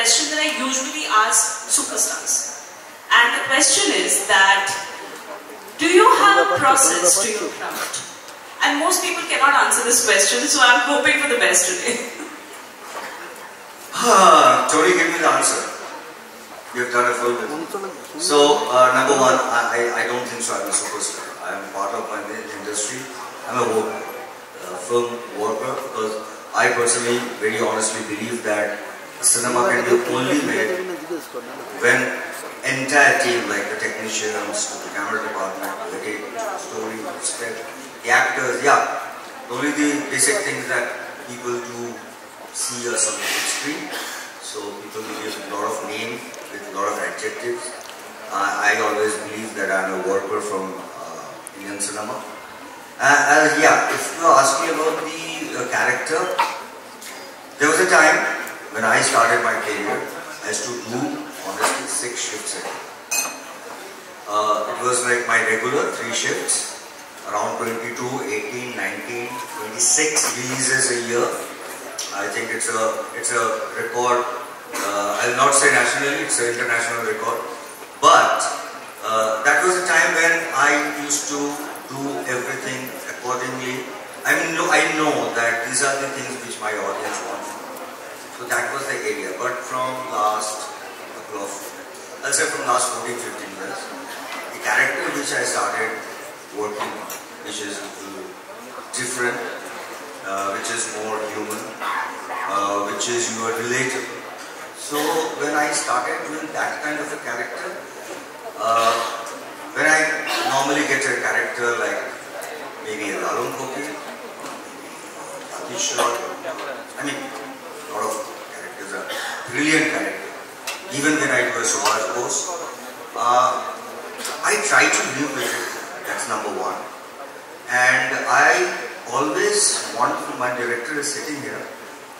question that I usually ask superstars. And the question is that, do you have a process to your craft? And most people cannot answer this question, so I'm hoping for the best today. Tony, give me the answer. You've done a full film. So, number one, I don't think so I'm a superstar. I'm part of my industry. I'm a worker, film worker, because I personally, very honestly believe that cinema can be only made when entire team, like the technicians, the camera department, the editing, the story, the script, the actors, only the basic things that people do see us on the big screen. So people give a lot of names with a lot of adjectives. I always believe that I'm a worker from Indian cinema. If you ask me about the character, there was a time when I started my career, I used to do honestly 6 shifts a day. It was like my regular 3 shifts, around 22, 18, 19, 26 releases a year. I think it's a record. I'll not say nationally, it's an international record. But that was a time when I used to do everything accordingly. I mean, I know that these are the things which my audience wants. So that was the area. But from last couple of, I'll say from last 14, 15 years, the character which I started working on, which is different, which is more human, which is more relatable. So when I started doing that kind of a character, when I normally get a character like maybe a Lalun Koki, I mean, a lot of characters are brilliant characters. Even when I do a Subhash Bose, I try to live with it. That's number one. And I always want, my director is sitting here,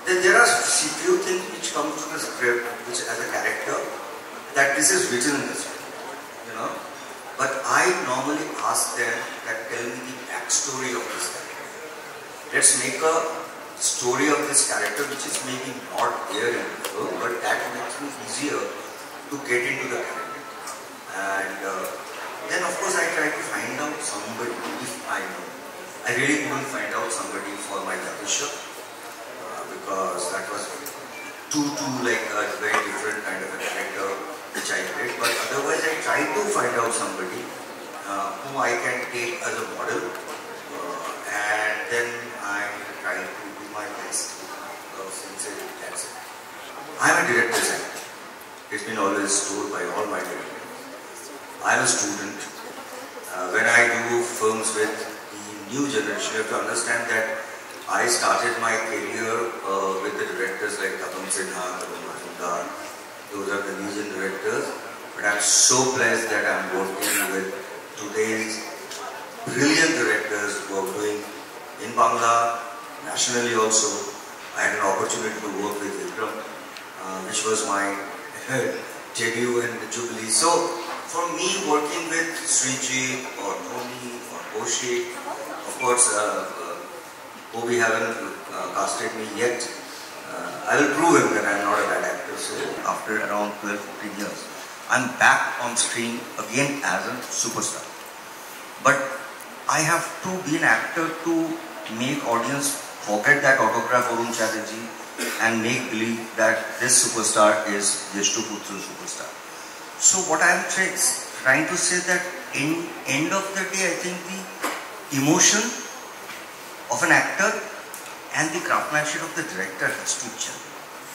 that there are few things which come to the script, which as a character, that this is written in the script, you know. But I normally ask them that tell me the backstory of this character. Let's make a story of this character which is maybe not there in the film, but that makes me easier to get into the character. And then of course I try to find out somebody, if I know. I really couldn't find out somebody for my Latisha, because that was too like a very different kind of a character which I did. But otherwise I try to find out somebody whom I can take as a model, and then I try to do my best. Sincerely, that's it. I'm a director's actor. It's been always told by all my directors. I'm a student. When I do films with the new generation, you have to understand that I started my career with the directors like Gobongg, those are the new directors. But I'm so blessed that I'm working with today's brilliant directors who are doing in Bangla, nationally also. I had an opportunity to work with Vikram, which was my debut in the Jubilee. So for me, working with Srijit or Tony or Kaushik, of course, Obi haven't casted me yet. I will prove him that I'm not a bad actor. So after around 12-15 years, I'm back on screen again as a superstar. But I have to be an actor to make audience forget that autograph Prosenjit Chatterjee and make believe that this superstar is Jeshtuputra superstar. So what I am trying to say that in end of the day, I think the emotion of an actor and the craftsmanship of the director has to gel.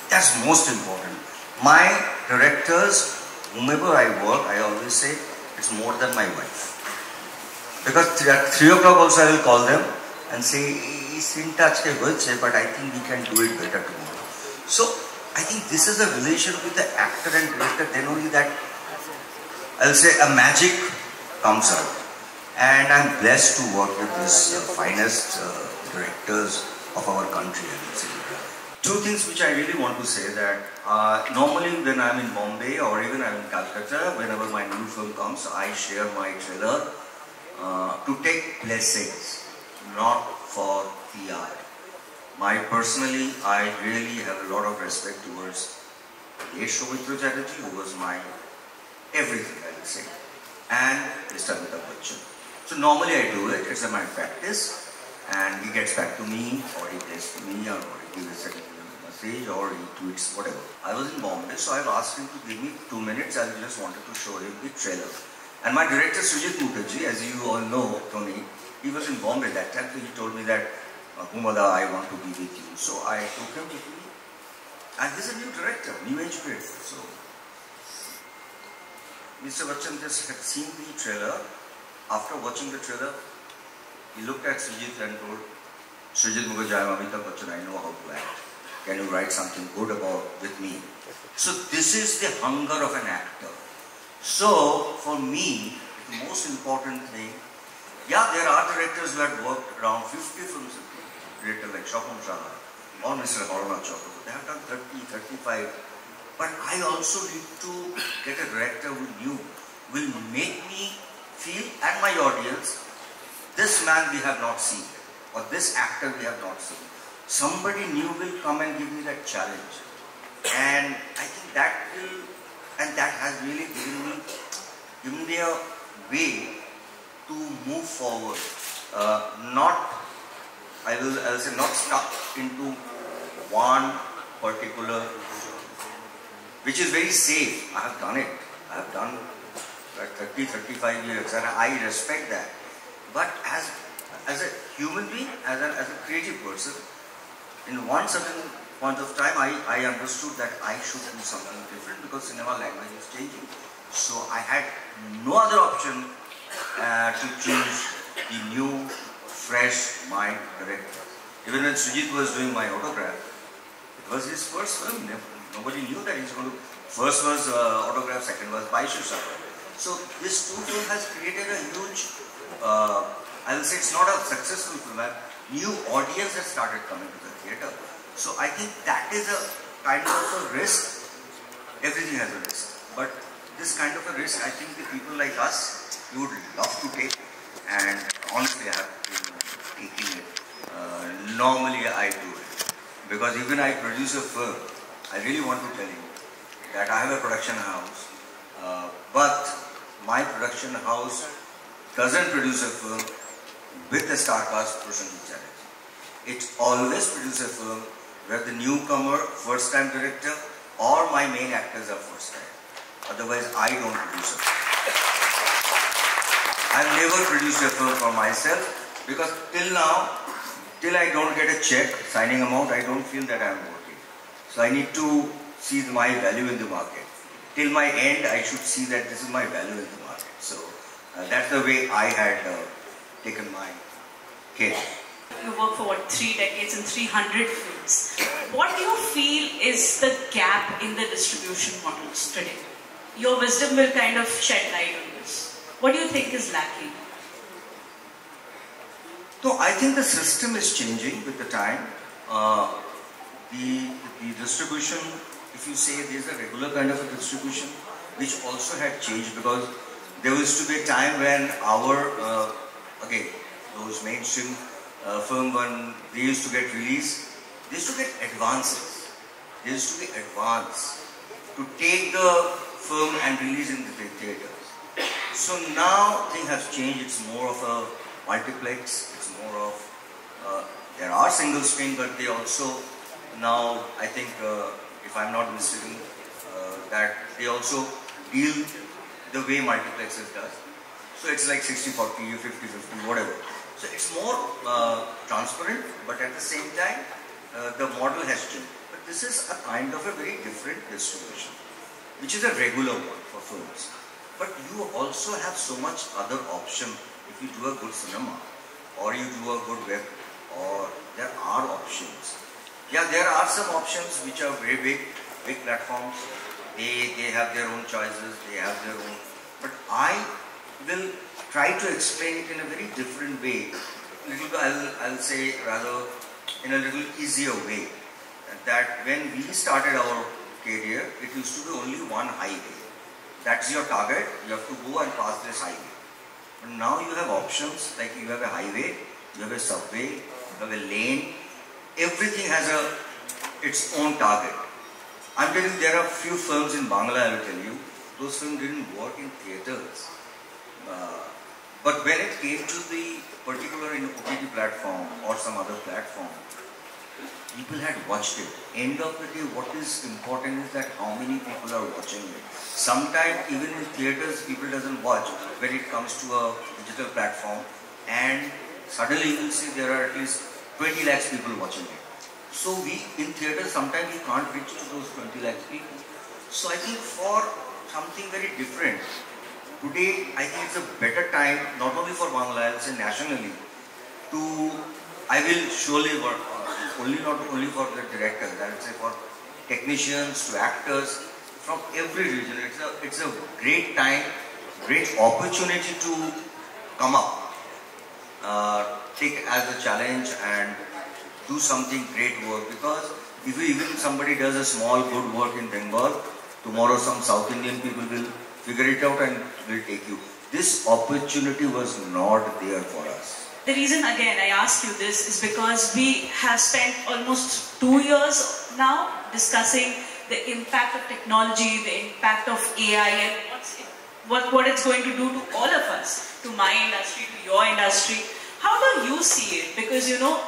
That's most important. My directors, whomever I work, I always say it's more than my wife. Because at 3 o'clock also I will call them and say, he's in touch but I think we can do it better tomorrow. So I think this is a relation with the actor and director, then only that I'll say a magic comes out. And I'm blessed to work with these finest directors of our country. Two things which I really want to say that normally when I'm in Bombay or even I'm in Calcutta, whenever my new film comes, I share my trailer to take blessings, not for PR. Personally, I really have a lot of respect towards Storyteller Chatterjee, who was my everything, I will say, and Mr. Amitabh Bachchan. So normally I do it, it's my practice, and he gets back to me, or he plays to me, or he gives a message, or he tweets, whatever. I was in Bombay, so I've asked him to give me 2 minutes. I just wanted to show him the trailer. And my director, Prosenjit Chatterjee, as you all know, Tony, he was in Bombay that time, so he told me that, Humada, I want to be with you. So I took him with me. And he's a new director, new age creator. So Mr. Bachchan just had seen the trailer. After watching the trailer, he looked at Sujit and told, Sujit Mukherjee, I am Amitabh Bachchan, I know how to act. Can you write something good about with me? So this is the hunger of an actor. So for me, the most important thing, yeah, there are directors who had worked around 50 films with me. Director like Gobongg or Mr. Haruna Chopra. They have done 30, 35. But I also need to get a director who will make me feel, and my audience, this man we have not seen, or this actor we have not seen. Somebody new will come and give me that challenge. And I think that will, and that has really given me a way to move forward. I will say not stuck into one particular, which is very safe. I have done it. I have done 30, 35 years, and I respect that. But as a human being, as a creative person, in one certain point of time, I understood that I should do something different because cinema language is changing. So I had no other option to choose the new, fresh mind director. Even when Sujit was doing my autograph, it was his first film. Nobody knew that he's going to. First was autograph, second was Baishu Safar. So this two film has created a huge, I will say it's not a successful film. New audience has started coming to the theatre. So I think that is a kind of a risk. Everything has a risk. But this kind of a risk, I think the people like us, you would love to take. And honestly, I have been taking it. Normally I do it. Because even I produce a film, I really want to tell you that I have a production house. But my production house doesn't produce a film with the star cast Prosenjit Chatterjee. It always produces a film where the newcomer, first time director, or my main actors are first time. Otherwise, I don't produce a film. I've never produced a film for myself because till now, till I don't get a check, signing amount, I don't feel that I'm working. So I need to see my value in the market. Till my end, I should see that this is my value in the market. So that's the way I had taken my care. You worked for what, 3 decades and 300 films. What do you feel is the gap in the distribution models today? Your wisdom will kind of shed light on this. What do you think is lacking? No, I think the system is changing with the time. The distribution, if you say there's a regular kind of a distribution, which also had changed because there used to be a time when our, again, those mainstream film when they used to get released, they used to get advances. They used to be advanced to take the film and release in the theaters. So now things have changed. It's more of a multiplex. It's more of there are single screen, but they also now I think if I'm not mistaken that they also deal the way multiplexes does. So it's like 60-40, 50-50, whatever. So it's more transparent, but at the same time, the model has changed. But this is a kind of a very different distribution, which is a regular one for films. But you also have so much other option if you do a good cinema, or you do a good web, or there are options. Yeah, there are some options which are very big platforms. They have their own choices, they have their own. But I will try to explain it in a very different way. I'll say rather in a little easier way. That when we started our career, it used to be only one highway. That's your target. You have to go and pass this highway. But now you have options like you have a highway, you have a subway, you have a lane. Everything has its own target. I'm telling you, there are few films in Bangla, I will tell you, those films didn't work in theatres. But when it came to the particular in OTT platform or some other platform, people had watched it. End of the day, what is important is that how many people are watching it. Sometimes even in theatres, people doesn't watch when it comes to a digital platform, and suddenly you will see there are at least 20 lakhs people watching it. So we, in theatres, sometimes we can't reach to those 20 lakhs people. So I think for something very different, today I think it's a better time, not only for Bangla, I will say nationally, to, I will surely work on, not only for the directors, I will say for technicians to actors from every region. It's a great time, great opportunity to come up, take as a challenge and do something great work, because if even somebody does a small good work in Bengal, tomorrow some South Indian people will figure it out and will take you. This opportunity was not there for us. The reason again I ask you this is because we have spent almost 2 years now discussing the impact of technology, the impact of AI, and what it's going to do to all of us, to my industry, to your industry. How do you see it? Because you know,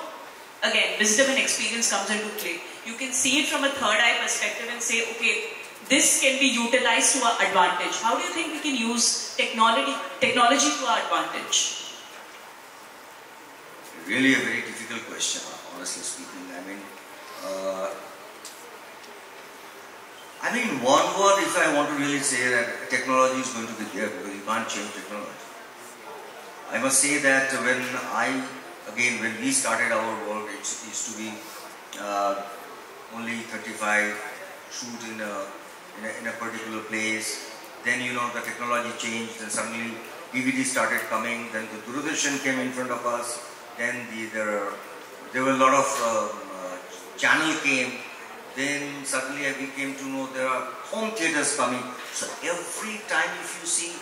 again, wisdom and experience comes into play. You can see it from a third eye perspective and say, okay, this can be utilized to our advantage. How do you think we can use technology to our advantage? Really a very difficult question, honestly speaking. I mean, one word, if I want to really say that technology is going to be there, because you can't change technology. I must say that when we started our work, it used to be only 35, shoot in a particular place. Then you know the technology changed, and suddenly DVD started coming. Then the Doordarshan came in front of us. Then there were a lot of channel came. Then suddenly we came to know there are home theaters coming. So every time, if you see,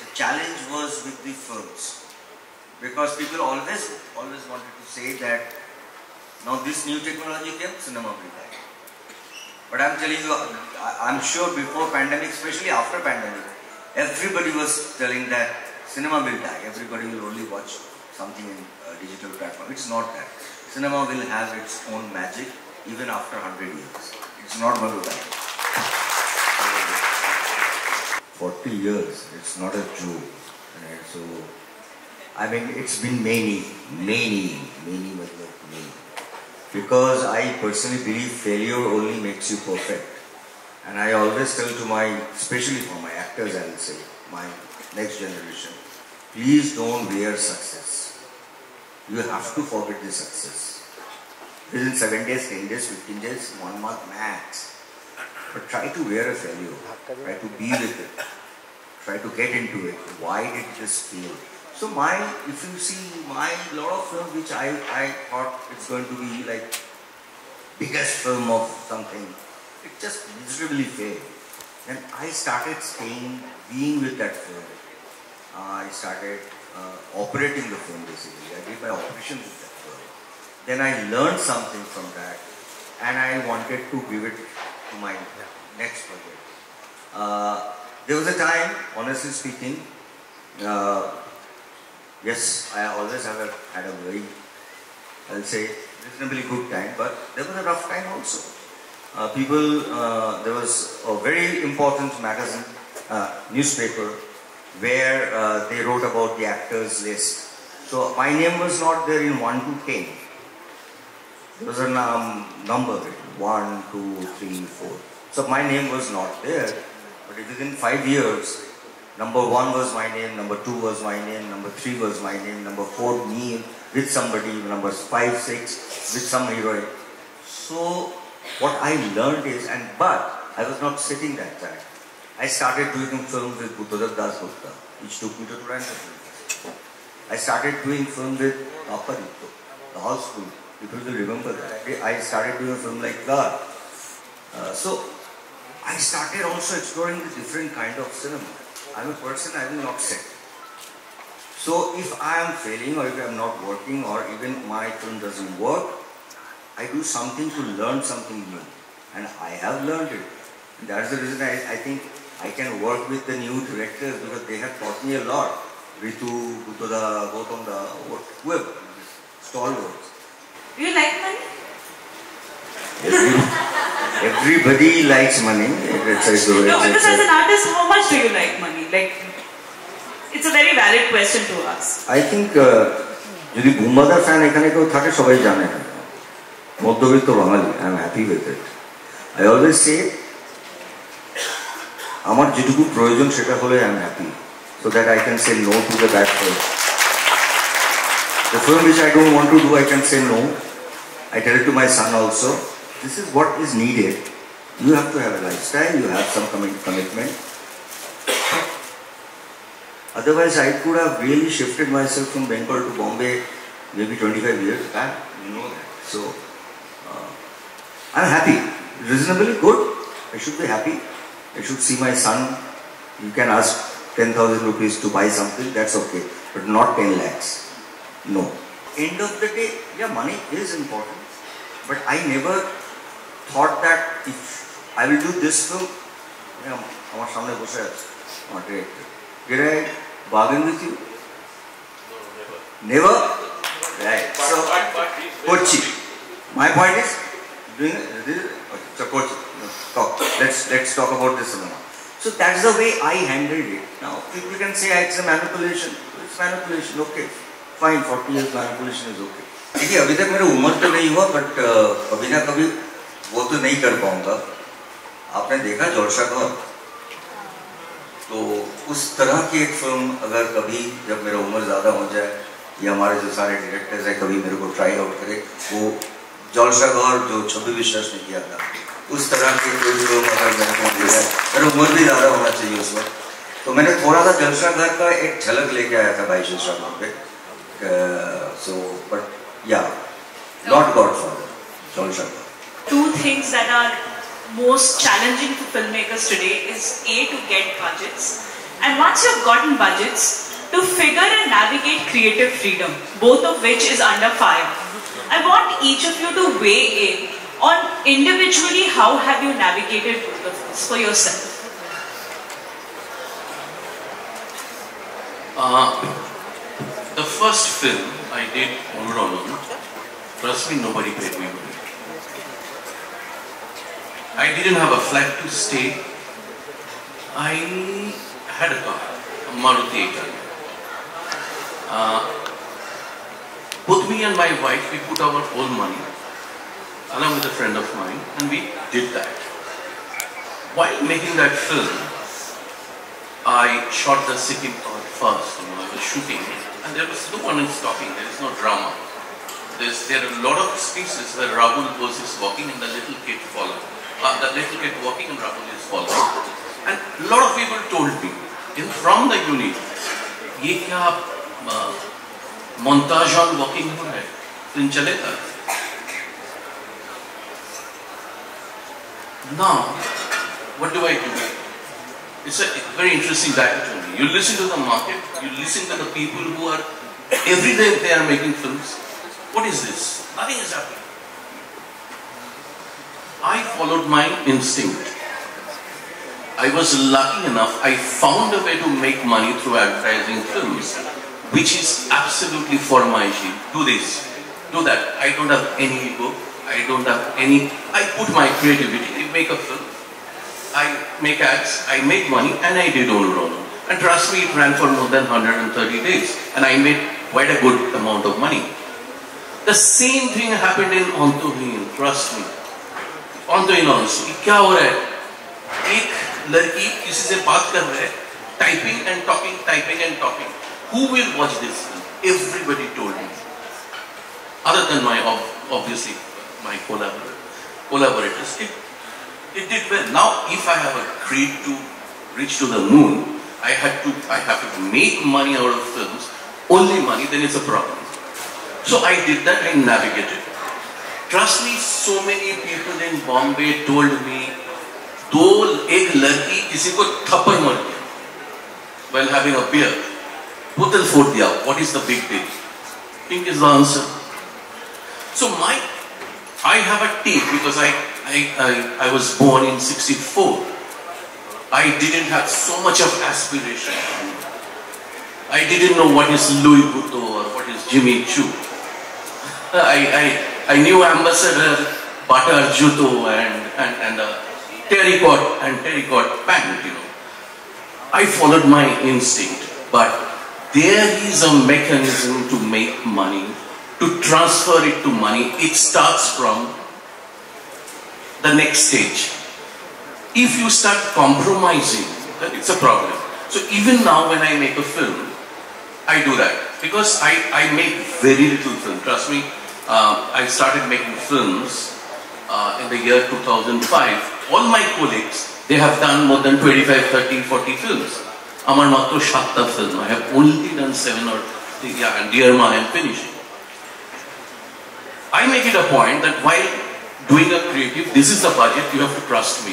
the challenge was with the films. Because people always wanted to say that now this new technology came, cinema will die. But I'm telling you, I'm sure before pandemic, especially after pandemic, everybody was telling that cinema will die. Everybody will only watch something in digital platform. It's not that. Cinema will have its own magic even after 100 years. It's not going to die. 40 years, it's not a joke. Right? So, I mean, it's been many. Because I personally believe failure only makes you perfect. And I always tell to especially for my actors, I will say, my next generation, please don't wear success. You have to forget the success. Within 7 days, 10 days, 15 days, 1 month max. But try to wear a failure. Try to be with it. Try to get into it. Why did this fail? So if you see lot of films which I thought it's going to be like biggest film of something, it just miserably failed. Then I started being with that film. I started operating the film basically. I did my operation with that film. Then I learned something from that, and I wanted to give it to my next project. There was a time, honestly speaking, yes, I always had a very, I'll say, reasonably good time, but there was a rough time also. There was a very important magazine, newspaper, where they wrote about the actors list. So my name was not there in 1 to 10. There was a number, 1, 2, 3, 4. So my name was not there, but within 5 years, number 1 was my name, number 2 was my name, number 3 was my name, number 4 me with somebody, number 5, 6 with some heroine. So what I learned is, but I was not sitting that time. I started doing films with Buddhadeb Das Gupta, which took me to Toronto. I started doing film with Aparito, the houseful. People will remember that. I started doing a film like that. So I started also exploring the different kind of cinema. I'm a person, I will not sit. So if I am failing, or if I am not working, or even my film doesn't work, I do something to learn something new. and I have learned it. And that's the reason I think I can work with the new directors because they have taught me a lot. Ritu, Butoda, Gobongg, whoever, stalwarts. Do you like money? Everybody likes money. No, because as an artist, how much do you like money? Like, it's a very valid question to ask. I think, যদি বুম্বাদার fan এখানে কেউ থাকে সবাই জানে মধ্যবিত্ত Bengali I am happy with it I always say আমার যেটুকু প্রয়োজন সেটা হলে I am happy so that I can say no to the bad film. The film which I don't want to do, I can say no. I tell it to my son also. This is what is needed. You have to have a lifestyle, you have some commitment. Otherwise, I could have really shifted myself from Bengal to Bombay maybe 25 years back. You know that. So, I'm happy. Reasonably good. I should be happy. I should see my son. You can ask 10,000 rupees to buy something, that's okay. But not 10 lakhs. No. End of the day, yeah, money is important. But I never thought that if I will do this film, আমার সামনে বসে আছে আমার director did I bargain with you? Never? Right. So, Kochi. My point is, doing this, so Kochi. Talk. Let's talk about this cinema. So that's the way I handled it. Now, people can say it's a manipulation. It's manipulation, okay. Fine, 40 years manipulation is okay. देखिए अभी तक मेरा उम्र तो नहीं हुआ but कभी ना कभी वो तो नहीं कर पाऊंगा. आपने देखा जोरशा का तो उस तरह की एक फिल्म अगर कभी जब मेरा उम्र ज़्यादा हो जाए या हमारे जो सारे डायरेक्टर्स हैं कभी मेरे को ट्राई आउट करे वो जोरशा का जो छवि विश्वास ने किया था उस तरह की कोई फिल्म अगर मेरे को मिल जाए मेरा उम्र भी ज़्यादा होना चाहिए उस वक्त तो मैंने थोड़ा सा जलसा घर का एक झलक लेके आया था 22 इंस्टाग्राम पे so but yeah not Godfather Jolsha. Two things that are most challenging for filmmakers today is A, to get budgets, and once you've gotten budgets, to figure and navigate creative freedom, both of which is under fire. I want each of you to weigh in on individually how have you navigated both of this for yourself. The first film I did on my own, trust me, nobody paid me money. I didn't have a flat to stay. I had a car, a Maruti 800. Both me and my wife, we put our own money, along with a friend of mine, and we did that. While making that film, I shot the second part first. I was shooting, and there was no one is talking. There is no drama. There are a lot of spaces where Rahul is walking and the little kid following. The little kid walking and Rahul is following. And a lot of people told me from the unit, "ये क्या montage on walking हो रहा है? दिन चलेगा?" Now, what do I do? It's a very interesting dichotomy. You listen to the market, you listen to the people who are every day they are making films. What is this? Nothing is happening. I followed my instinct. I was lucky enough, I found a way to make money through advertising films, which is absolutely for my sheep. Do this, do that. I don't have any ego, I don't have any, I put my creativity, I make a film, I make ads, I make money, and I did on Rono. And trust me, it ran for more than 130 days, and I made quite a good amount of money. The same thing happened in Ontohin, trust me. Ontohin also. क्या हो रहा है? एक लड़की किसी से बात कर रहा है, typing and talking, typing and talking. Who will watch this film? Everybody told me. Other than my, obviously, my collaborators. It did well. Now, if I have a creed to reach to the moon, I have to make money out of films, only money, then it's a problem. So I did that, I navigated. Trust me, so many people in Bombay told me, एक लड़की किसी को थप्पड़ मार दिया while having a beer, बोतल फोड़ दिया. What is the big deal? Pink is the answer. So I have a tape because I was born in '64. I didn't have so much of aspiration. I didn't know what is Louis Vuitton or what is Jimmy Choo. I knew Ambassador, Butter Juto and terracotta pant, you know. I followed my instinct, but there is a mechanism to make money, to transfer it to money. It starts from the next stage. If you start compromising, then it's a problem. So even now when I make a film, I do that. Because I make very little film. Trust me, I started making films in the year 2005. All my colleagues, they have done more than 25, 30, 40 films. Amar matro 7 film. I have only done 7 or 3, yeah, and Dear Ma I am finishing. I make it a point that while doing a creative, this is the budget, you have to trust me.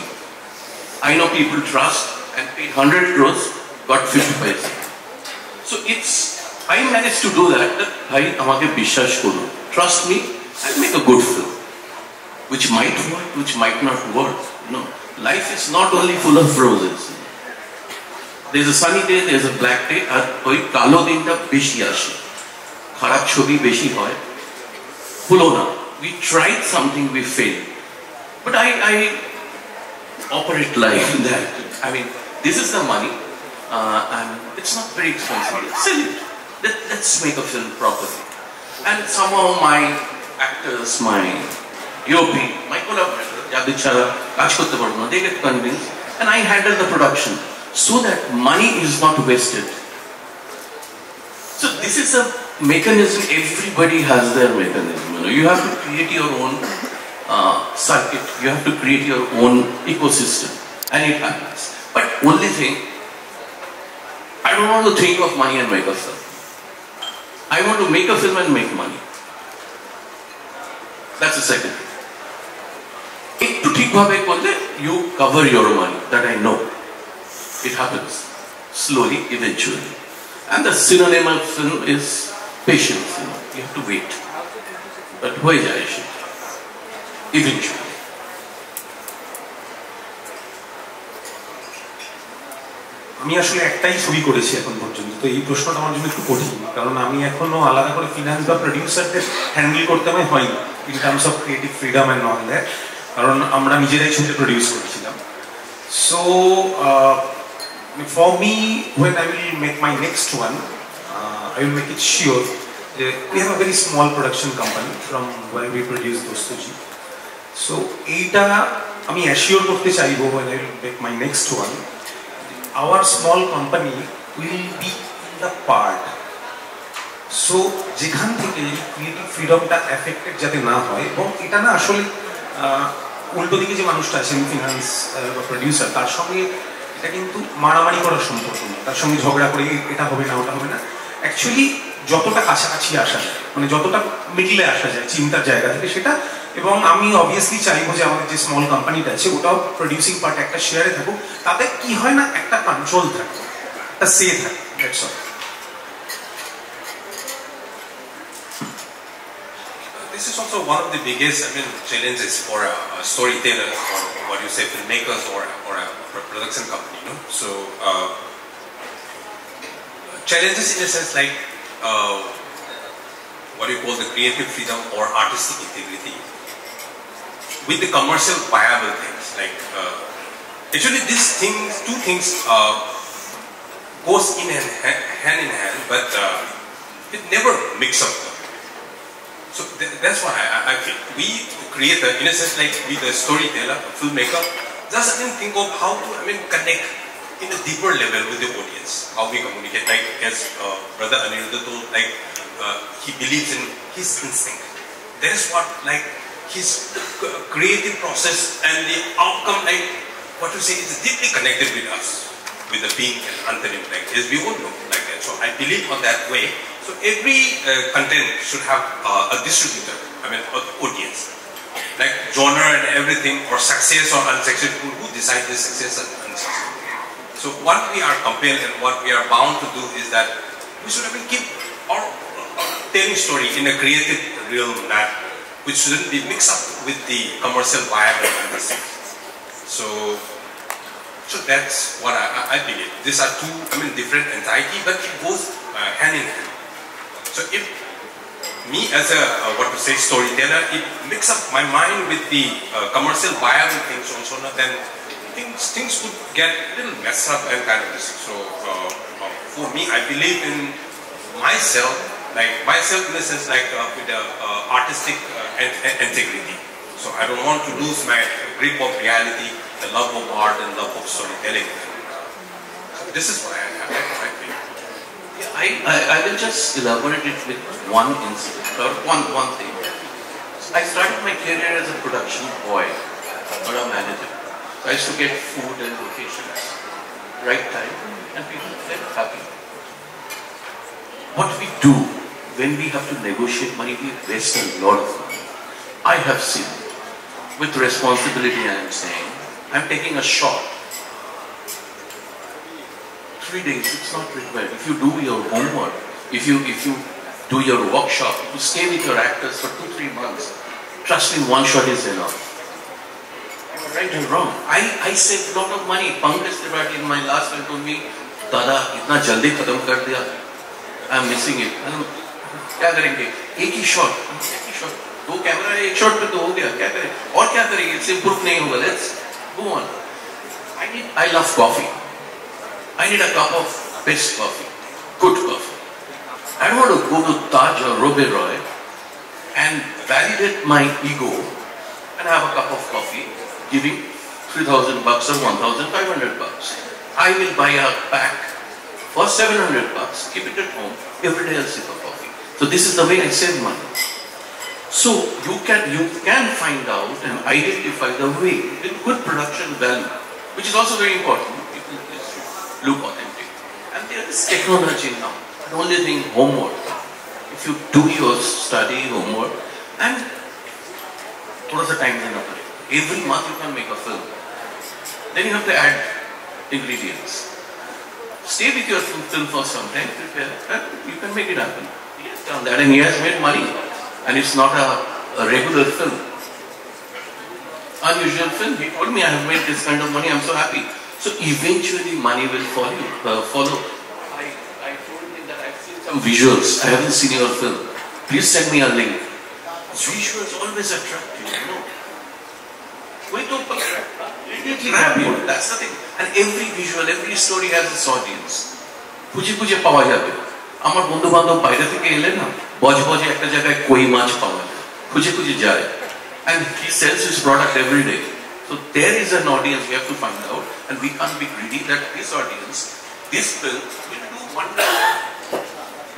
I know people trust and paid 100 crores, got 50 paise. So I managed to do that. Bhai, amake bishwash koro. Trust me, I'll make a good film. Which might work, which might not work. No, life is not only full of roses. There's a sunny day, there's a black day, and oi kalo dinta beshi ashe. Kharab chobi beshi hoy. Pulo na. We tried something, we failed. But I operate like that. I mean, this is the money, and it's not very expensive. Sell it. Let's make a film properly. And somehow my actors, my DOP, my collaborators, they get convinced, and I handle the production so that money is not wasted. So this is a mechanism. Everybody has their mechanism. You know, you have to create your own circuit. You have to create your own ecosystem, and it happens. But only thing, I don't want to think of money and make a film. I want to make a film and make money. That's the second thing. You cover your money. That I know. It happens slowly, eventually. And the synonym of film is patience. You know, you have to wait. But why jai eventually. আমি আসলে একটাই ছবি করেছি এখন পর্যন্ত, তো এই প্রশ্নটা আমার জন্য একটু কঠিন, কারণ আমি এখনো আলাদা করে ফিনান্স বা প্রডিউসারদের হ্যান্ডেল করতে আমার হয়নি in terms of creative freedom and all that, কারণ আমরা নিজেরাই ছবিটা প্রডিউস করেছিলাম। So for me when I will make my next one, I will make it sure that we have a very small production company from where we produce Dostoji. So এইটা আমি assure করতে চাইবো when I will make my next one, our small company will be in the part. So যেখান থেকে creative ফ্রিডমটা affected যাতে না হয়, এবং এটা না আসলে উল্টো দিকে যে মানুষটা আছেন ফিনান্স বা প্রডিউসার, তার সঙ্গে এটা কিন্তু মারামারি করার সম্পর্ক না, তার সঙ্গে ঝগড়া করে এটা হবে না ওটা হবে না। অ্যাকচুয়ালি যতটা কাছাকাছি আসা যায়, মানে যতটা মিডলে আসা যায় চিন্তার জায়গা থেকে সেটা, এবং আমি অবভিয়াসলি চাইবো যে আমাদের যে স্মল কোম্পানিটা আছে ওটাও প্রডিউসিং পার্ট একটা শেয়ারে থাকুক, তাতে কি হয় না একটা কন্ট্রোল থাকে, একটা সে থাকে। That's all. This is also one of the biggest, challenges for storytellers, or what you say, filmmakers, or a production company. You know? So challenges in a sense like what you call the creative freedom or artistic integrity with the commercial viable things. Like actually, these things, two things, goes hand in hand, but it never mix up. So that's why I feel we create, in a sense, like we the storyteller, filmmaker, just think of how to connect in a deeper level with the audience, how we communicate. Like as Brother Aniruddha told, like he believes in his instinct. That is what like his creative process and the outcome, like what you say, is deeply connected with us, with the being and antonym, like as we all know, like that. So I believe on that way. So every content should have a distributor, an audience, like genre and everything, or success or unsuccessful. Who decides the success and unsuccessful? So what we are compelled and what we are bound to do is that we should keep our telling story in a creative, real manner, which shouldn't be mixed up with the commercial viable industry. So that's what I believe. These are two, different entities, but it goes hand in hand. So if me as a storyteller, it mix up my mind with the commercial viable things also, then things would get a little messed up and kind of this. So for me, I believe in myself in the sense with the artistic integrity. So I don't want to lose my grip of reality, the love of art and love of storytelling. So this is what I think. I will just elaborate it with one incident or one thing. I started my career as a production boy or a manager. So I used to get food and locations, right time, and people felt happy. What we do when we have to negotiate money, we waste a lot of money. I have seen, with responsibility I am saying, I am taking a shot. 3 days, it's not required. If you do your homework, if you do your workshop, if you stay with your actors for 2-3 months, trust me, one shot is enough. Right or wrong. I saved a lot of money. Pankaj Tripathi in my last film told me, Dada, itna jaldi khatam kar diya. I'm missing it. क्या करेंगे? एक ही shot. 2 camera है, 1 shot पे तो हो गया. क्या करें? और क्या करेंगे? इससे improve नहीं होगा. Let's go on. I love coffee. I need a cup of best coffee, good coffee. I don't want to go to Taj or Roy and validate my ego and have a cup of coffee, giving $3,000 or $1,500. I will buy a pack for $700, keep it at home, every day I'll sip a coffee. So this is the way I save money. So you can find out and identify the way with good production value, which is also very important. People look authentic. And there is technology now. The only thing, homework. If you do your study, homework, and what is the time enough? Every month you can make a film. Then you have to add ingredients. Stay with your film for some time, prepare, and you can make it happen. He has done that and he has made money. And it's not a regular film. Unusual film. He told me I have made this kind of money, I'm so happy. So eventually money will follow. I told him that I've seen some visuals. I haven't seen your film. Please send me a link. Visuals always attract you, you know. Wait to immediately grab you. That's the thing. And every visual, every story has its audience. খুঁজে পাওয়া যাবে আমার বন্ধু বান্ধব বাইরে থেকে এলে না বজবজে একটা জায়গায় কই মাছ পাওয়া যায় খুঁজে যায় and he sells his product every day. So there is an audience we have to find out, and we can't be greedy that this audience, this film will do wonder.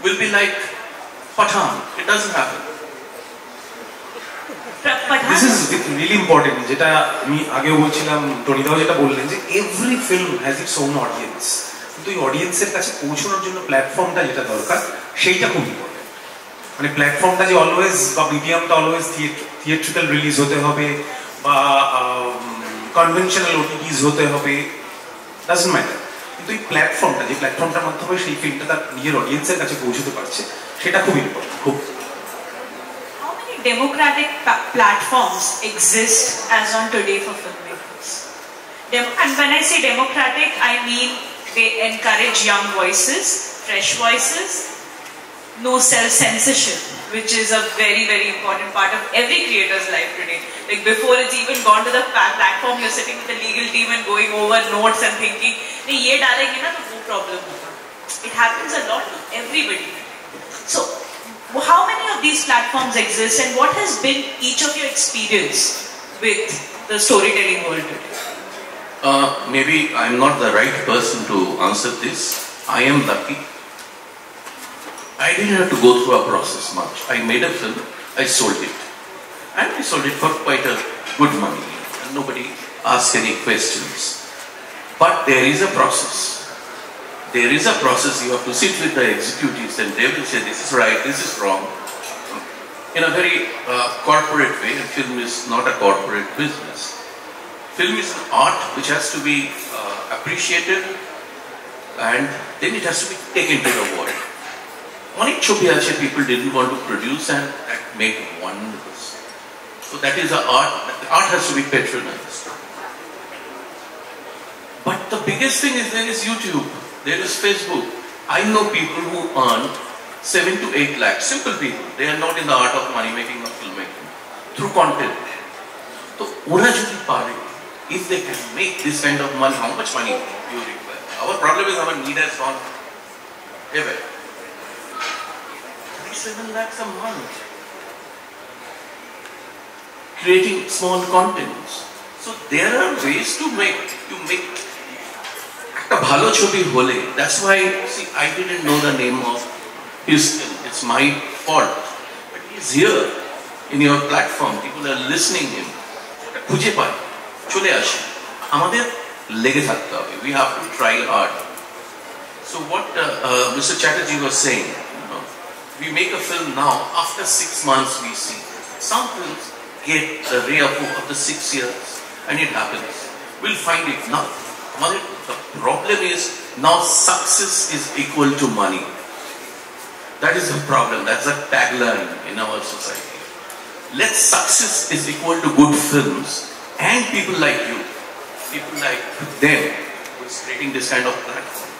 Will be like Pathan. It doesn't happen. This is really important. যেটা আমি আগেও বলছিলাম, টনিদাও যেটা বললেন যে every film has its own audience. কিন্তু এই অডিয়েন্সের কাছে পৌঁছানোর জন্য প্ল্যাটফর্মটা যেটা দরকার সেইটা খুব ইম্পর্টেন্ট। মানে প্ল্যাটফর্মটা যে অলওয়েজ বা মিডিয়ামটা অলওয়েজ থিয়েট্রিক্যাল রিলিজ হতে হবে বা কনভেনশনাল ওটিটিস হতে হবে, ডাজন্ট ম্যাটার। কিন্তু এই প্ল্যাটফর্মটা, যে প্ল্যাটফর্মটার মাধ্যমে সেই ফিল্মটা তার নিজের অডিয়েন্সের কাছে পৌঁছতে পারছে, সেটা খুব ইম্পর্টেন্ট। খুব democratic platforms exist as on today for filmmakers. And when I say democratic, I mean they encourage young voices, fresh voices, no self-censorship, which is a very, very important part of every creator's life today. Like before it's even gone to the platform, you're sitting with the legal team and going over notes and thinking, nahi ye dalenge na to no problem hoga. It happens a lot to everybody. So how many of these platforms exist, and what has been each of your experience with the storytelling world today? Maybe I'm not the right person to answer this. I am lucky. I didn't have to go through a process much. I made a film, I sold it. And I sold it for quite a good money. And nobody asked any questions. But there is a process. There is a process. You have to sit with the executives and they will say this is right, this is wrong. In a very corporate way, and film is not a corporate business. Film is an art which has to be appreciated, and then it has to be taken to the world. Onek chhobi ache people didn't want to produce and that made wonders. So that is a art. Art has to be patronized. But the biggest thing is there is YouTube, there is Facebook. I know people who earn 7 to 8 lakhs, simple people. They are not in the art of money making or filmmaking, through content. So, if they can make this kind of money, how much money do you require? Our problem is our need has gone ever. 37 lakhs a month. Creating small contents. So there are ways to make a bhalo chobi hole. That's why, see, I didn't know the name of his film. It's my fault. But he's here in your platform. People are listening him. খুঁজে পাই চলে আসে আমাদের লেগে থাকতে হবে we have to try hard. So what Mr. Chatterjee was saying, we make a film now, after 6 months we see some films get the ray of the 6 years, and it happens. We'll find it now. The problem is now success is equal to money. That is the problem. That's a tagline in our society. Let success is equal to good films and people like you, people like them who is creating this kind of platform.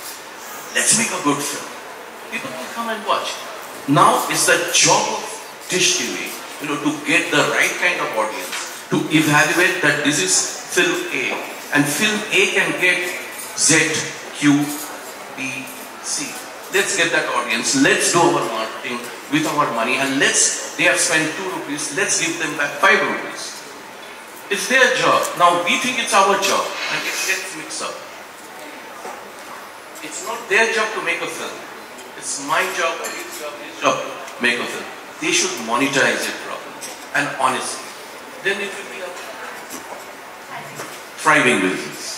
Let's make a good film. People will come and watch. Now it's the job of Dish TV, to get the right kind of audience, to evaluate that this is film A, and film A can get Z, Q, B, C. Let's get that audience. Let's do our marketing with our money, and they have spent 2 rupees, let's give them back 5 rupees. It's their job. Now we think it's our job, and it gets mixed up. It's not their job to make a film. It's my job, his job to make a film. They should monetize it properly and honestly. Then it will be a thriving business.